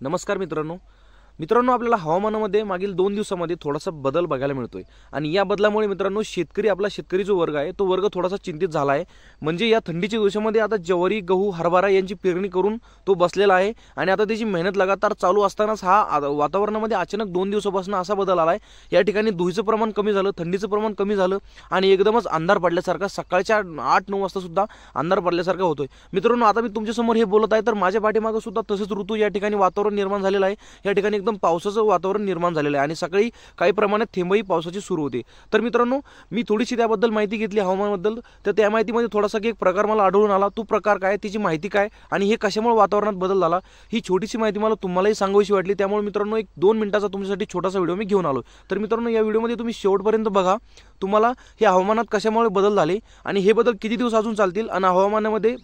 नमस्कार मित्रांनो आपल्याला हवामानामध्ये मागील 2 दिवसांमध्ये थोडासा बदल बघायला मिळतोय आणि या बदलामुळे मित्रांनो शेतकरी जो वर्ग आहे तो वर्ग थोडासा चिंतित झाला आहे। म्हणजे या थंडीच्या दिवसामध्ये आता ज्वारी, गहू, हरभरा यांची पेरणी करून तो बसलेला आहे आणि आता त्याची मेहनत लगातार चालू असतानाच हा वातावरणामध्ये अचानक 2 दिवसापासून असा बदल आलाय। या ठिकाणी धुळीचं प्रमाण कमी झालं, थंडीचं प्रमाण कमी झालं आणि एकदमच अंधार पडल्यासारखा सकाळच्या 8-9 वाजता सुद्धा अंधार पडल्यासारखा होतोय। मित्रांनो आता मी तुमच्या समोर हे बोलत आहे तर माझ्या पाठीमागे सुद्धा तसंच ऋतू या ठिकाणी वातावरण निर्माण झालेलं आहे। या ठिकाणी एकदम पावसाचं वातावरण निर्माण झालेलं आहे आणि सकाळी काही प्रमाणात थेंबही पावसाची सुरू होते। तर मित्रांनो मी थोडीशी त्याबद्दल माहिती घेतली हवामानाबद्दल, तर त्या माहितीमध्ये थोडासा एक प्रकार मला आढळून आला। तो प्रकार काय, त्याची माहिती काय आणि हे कशामुळे वातावरणात बदल झाला, ही छोटीशी माहिती मला तुम्हालाही सांगावीशी वाटली। त्यामुळे मित्रांनो 1-2 मिनिटाचा तुमच्यासाठी छोटासा व्हिडिओ मी घेऊन आलो। तर मित्रांनो या व्हिडिओमध्ये तुम्ही शेवटपर्यंत बघा, तुम्हाला हे हवामानात कशामुळे बदल झाले आणि हे बदल किती दिवस अजून चालतील आणि हवामानामध्ये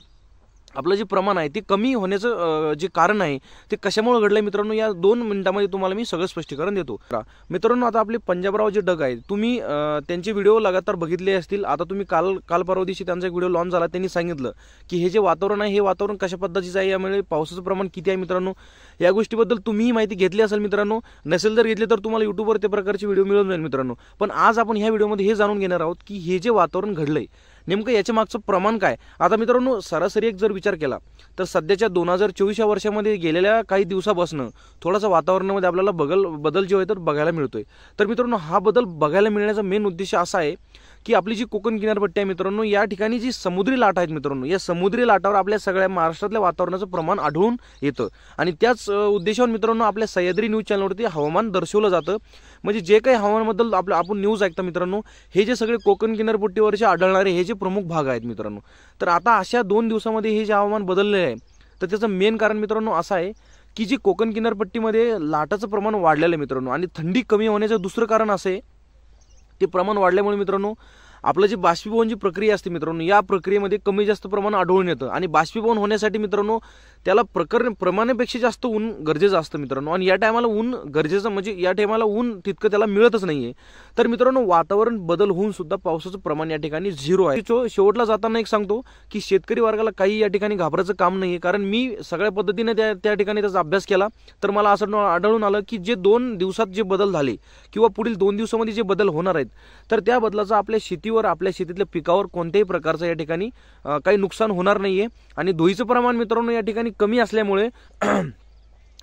आपलं जे प्रमाण आहे ते कमी होण्याचं जे कारण आहे ते कशामुळे घडलंय मित्रांनो या 2 मिनिटांमध्ये तुम्हाला मी सगळं स्पष्टीकरण देतो। मित्रांनो आता आपले पंजाबराव जे डग आहे, तुम्ही त्यांचे व्हिडिओ लगातार बघितले असतील। आता तुम्ही काल परवा दिवशी त्यांचा एक व्हिडिओ लॉन्च झाला, त्यांनी सांगितलं की हे जे वातावरण आहे हे वातावरण कशा पद्धतीचं आहे, यामुळे पावसाचं प्रमाण किती आहे। मित्रांनो या गोष्टीबद्दल तुम्ही माहिती घेतली असेल, मित्रांनो नसेल जर घेतली तर तुम्हाला युट्यूबवर त्या प्रकारचे व्हिडिओ मिळून जाईल मित्रांनो। पण आज आपण ह्या व्हिडिओमध्ये हे जाणून घेणार आहोत की हे जे वातावरण घडलंय नेमकं याच्या मागचं प्रमाण काय। आता मित्रांनो सरासरी एक जर विचार केला तर सध्याच्या 2024 या वर्षामध्ये गेलेल्या काही दिवसापासून थोडासा वातावरणामध्ये आपल्याला बदल जो आहे तर बघायला मिळतोय। तर मित्रांनो हा बदल बघायला मिळण्याचा मेन उद्देश असा आहे की आपली जी कोकण किनारपट्टी आहे मित्रांनो, या ठिकाणी जी समुद्री लाटा आहेत मित्रांनो, या समुद्री लाटावर आपल्या सगळ्या महाराष्ट्रातल्या वातावरणाचं प्रमाण आढळून येतं आणि त्याच उद्देशावर मित्रांनो आपल्या सह्याद्री न्यूज चॅनलवरती हवामान दर्शवलं जातं। म्हणजे जे काही हवामानाबद्दल आपण न्यूज ऐकता मित्रांनो, हे जे सगळे कोकण किनारपट्टीवरचे आढळणारे हे जे प्रमुख भाग आहेत मित्रांनो। तर आता अशा 2 दिवसामध्ये हे जे हवामान बदलले आहे तर त्याचं मेन कारण मित्रांनो असं आहे की जी कोकण किनारपट्टीमध्ये लाटाचं प्रमाण वाढलेलं आहे मित्रांनो आणि थंडी कमी होण्याचं दुसरं कारण असं आहे ते प्रमाण वाढल्यामुळे मित्रांनो आपलं जे बाष्पीभवन प्रक्रिया असते मित्रांनो, या प्रक्रियेमध्ये कमी जास्त प्रमाण आढळून येतं आणि बाष्पीभवन होण्यासाठी मित्रांनो त्याला प्रमाणापेक्षा जास्त ऊन गरजेचं असतं मित्रांनो आणि या टायमाला ऊन गरजेचं म्हणजे या टायमाला ऊन तितकं त्याला मिळतच नाहीये। तर मित्रांनो वातावरण बदल होऊन सुद्धा पावसाचं प्रमाण या ठिकाणी 0 आहे। शेवटला जाताना एक सांगतो की शेतकरी वर्गाला काही या ठिकाणी घाबरायचं काम नाहीये, कारण मी सगळ्या पद्धतीने त्या ठिकाणी त्याचा अभ्यास केला तर मला असं आढळून आलं की जे 2 दिवसात जे बदल झाले किंवा पुढील 2 दिवसामध्ये जे बदल होणार आहेत तर त्या बदलाचा आपल्या शेतीवर, आपल्या शेतीतल्या पिकावर कोणत्याही प्रकारचं या ठिकाणी काही नुकसान होणार नाहीये आणि धुळीचं प्रमाण मित्रांनो या ठिकाणी कमी असल्यामुळे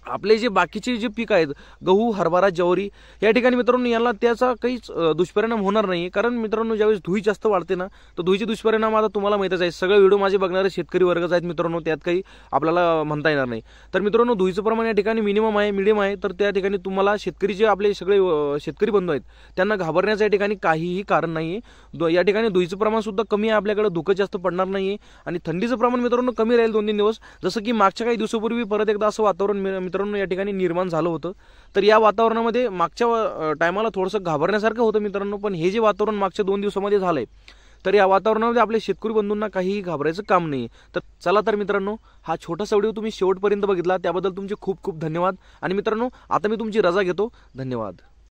आपले जे बाकीचे जे पीक आहेत गहू, हरभरा, ज्वारी या ठिकाणी मित्रांनो याला त्याचा काहीच दुष्परिणाम होणार नाही। कारण मित्रांनो ज्यावेळेस धुळी जास्त वाढते ना तर धुळीचे दुष्परिणाम आता तुम्हाला माहितच आहे, सगळे व्हिडिओ माझे बघणारे शेतकरी वर्गच आहेत मित्रांनो, त्यात काही आपल्याला म्हणता येणार नाही। तर मित्रांनो धुळीचं प्रमाण या ठिकाणी मिनिमम आहे, मिडियम आहे, तर त्या ठिकाणी तुम्हाला शेतकरी जे आपले सगळे शेतकरी बंधू आहेत त्यांना घाबरण्याचं या ठिकाणी काहीही कारण नाहीये। या ठिकाणी धुळीचं प्रमाण सुद्धा कमी आहे, आपल्याकडे धुकं जास्त पडणार नाहीये आणि थंडीचं प्रमाण मित्रांनो कमी राहील 2-3 दिवस। जसं की मागच्या काही दिवसापूर्वी परत एकदा असं वातावरण मित्रांनो या ठिकाणी निर्माण झालं होतं। तर या वातावरणामध्ये मागच्या टायमाला थोडंसं घाबरण्यासारखं होतं मित्रांनो, पण हे जे वातावरण मागच्या 2 दिवसामध्ये झालंय तर या वातावरणामध्ये आपल्या शेतकरी बंधूंना काहीही घाबरायचं काम नाही। तर चला तर मित्रांनो हा छोटासा व्हिडिओ तुम्ही शेवटपर्यंत बघितला त्याबद्दल तुमचे खूप खूप धन्यवाद आणि मित्रांनो आता मी तुमची रजा घेतो। धन्यवाद।